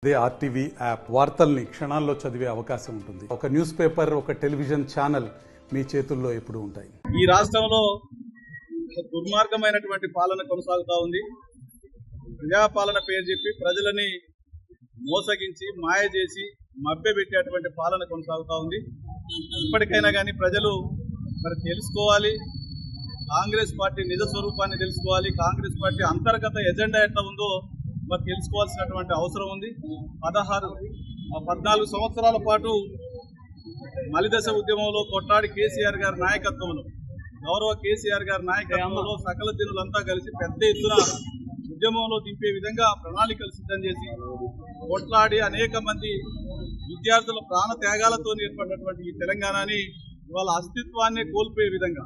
అదే RTV app వార్తల్ని క్షణాల్లో చదివే అవకాశం ఉంటుంది. ఒక న్యూస్ పేపర్, ఒక టెలివిజన్ ఛానల్ మీ చేతుల్లో ఎప్పుడూ ఉంటాయి. ఈ రాష్ట్రంలో దుర్మార్గమైనటువంటి పాలన కొనసాగుతూ ఉంది. ప్రజాపాలన పేరు చెప్పి ప్రజలని మోసగించి మాయ చేసి మభ్యపెట్టేటువంటి పాలన కొనసాగుతూ ఉంది. ఇప్పటికైనా కానీ ప్రజలు మరి తెలుసుకోవాలి, కాంగ్రెస్ పార్టీ నిజ స్వరూపాన్ని తెలుసుకోవాలి, కాంగ్రెస్ పార్టీ అంతర్గత ఎజెండా ఎట్లా ఉందో మరి తెలుసుకోవాల్సినటువంటి అవసరం ఉంది. 14 సంవత్సరాల పాటు మలిదశ ఉద్యమంలో కొట్లాడి కేసీఆర్ గారి నాయకత్వంలో, గౌరవ కేసీఆర్ గారి నాయకత్వంలో సకల జనులంతా కలిసి పెద్ద ఎత్తున ఉద్యమంలో దింపే విధంగా ప్రణాళికలు సిద్ధం చేసి కొట్లాడి అనేక మంది విద్యార్థుల ప్రాణ త్యాగాలతో ఏర్పడినటువంటి ఈ తెలంగాణని ఇవాళ అస్తిత్వాన్ని కోల్పోయే విధంగా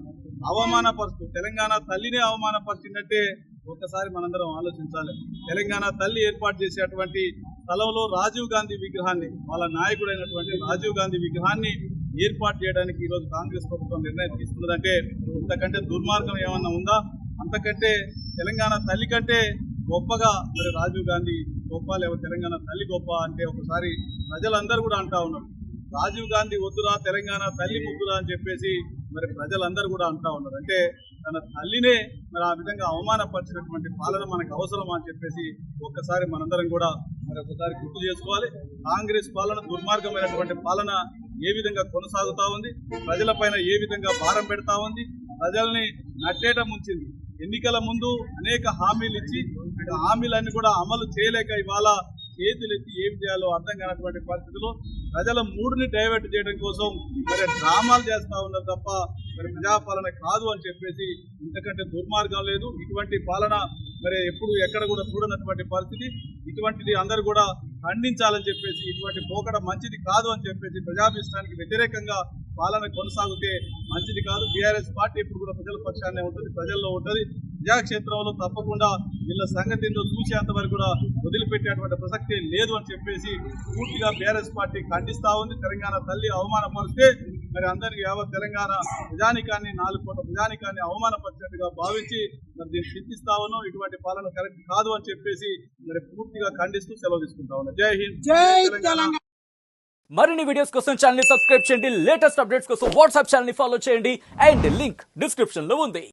అవమానపరుస్తూ, తెలంగాణ తల్లినే అవమానపరిచినట్టే ఒక్కసారి మనందరం ఆలోచించాలి. తెలంగాణ తల్లి ఏర్పాటు చేసేటువంటి స్థలంలో రాజీవ్ గాంధీ విగ్రహాన్ని, వాళ్ళ నాయకుడైనటువంటి రాజీవ్ గాంధీ విగ్రహాన్ని ఏర్పాటు చేయడానికి ఈరోజు కాంగ్రెస్ ప్రభుత్వం నిర్ణయం తీసుకున్నదంటే ఇంతకంటే దుర్మార్గం ఏమన్నా ఉందా? అంతకంటే తెలంగాణ తల్లి కంటే గొప్పగా మరి రాజీవ్ గాంధీ గొప్ప, లేకపోతే తెలంగాణ తల్లి గొప్ప అంటే ఒకసారి ప్రజలందరూ కూడా అంటా ఉన్నారు. రాజీవ్ గాంధీ వద్దురా, తెలంగాణ తల్లి ముద్దురా అని చెప్పేసి మరి ప్రజలందరూ కూడా అంటా ఉన్నారు. అంటే తన తల్లినే మరి ఆ విధంగా అవమానపరిచినటువంటి పాలన మనకు అవసరమా అని చెప్పేసి ఒక్కసారి మనందరం కూడా మరి ఒకసారి గుర్తు చేసుకోవాలి. కాంగ్రెస్ పాలన దుర్మార్గమైనటువంటి పాలన ఏ విధంగా కొనసాగుతా ఉంది, ప్రజలపైన ఏ విధంగా భారం పెడతా ఉంది, ప్రజల్ని నట్టేట ముంచింది. ఎన్నికల ముందు అనేక హామీలు ఇచ్చి హామీలన్నీ కూడా అమలు చేయలేక ఇవాళ చేతులెత్తి ఏం చేయాలో అర్థం కానటువంటి పరిస్థితుల్లో ప్రజల మూడుని డైవర్ట్ చేయడం కోసం మరి డ్రామాలు చేస్తా ఉన్నారు తప్ప మరి ప్రజాపాలన కాదు అని చెప్పేసి ఇంతకంటే దుర్మార్గం లేదు. ఇటువంటి పాలన మరి ఎప్పుడు ఎక్కడ కూడా చూడనటువంటి పరిస్థితి. ఇటువంటిది అందరూ కూడా ఖండించాలని చెప్పేసి, ఇటువంటి పోకడ మంచిది కాదు అని చెప్పేసి, ప్రజాభిష్టానికి వ్యతిరేకంగా పాలన కొనసాగితే మంచిది కాదు. టీఆర్ఎస్ పార్టీ ఇప్పుడు కూడా ప్రజల పక్షాన్నే ఉంటుంది, ప్రజల్లో ఉంటుంది. ప్రజాక్షేత్రంలో తప్పకుండా వీళ్ళ సంగతి ఏందో చూసేంత వరకు కూడా వదిలిపెట్టేటువంటి ప్రసక్తి లేదు అని చెప్పేసి పూర్తిగా టీఆర్ఎస్ పార్టీ ఖండిస్తా ఉంది. తెలంగాణ తల్లి అవమానపరిస్తే మరి అందరికీ యావత్ తెలంగాణ ప్రజానికాన్ని, 4 కోట్ల ప్రజానికాన్ని అవమానపరిచినట్టుగా భావించి మరి దీన్ని చింతిస్తా ఉన్నాం. ఇటువంటి పాలన కరెక్ట్ కాదు అని చెప్పేసి మరి పూర్తిగా ఖండిస్తూ సెలవు తీసుకుంటా ఉన్నాం. జై హింద్, జై తెలంగాణ. మరిన్ని వీడియోస్ కోసం ఛానల్ ని సబ్స్క్రైబ్ చేయండి. లేటెస్ట్ అప్డేట్స్ కోసం వాట్సాప్ ఛానల్ ని ఫాలో చేయండి. అండ్ లింక్ డిస్క్రిప్షన్ లో ఉంది.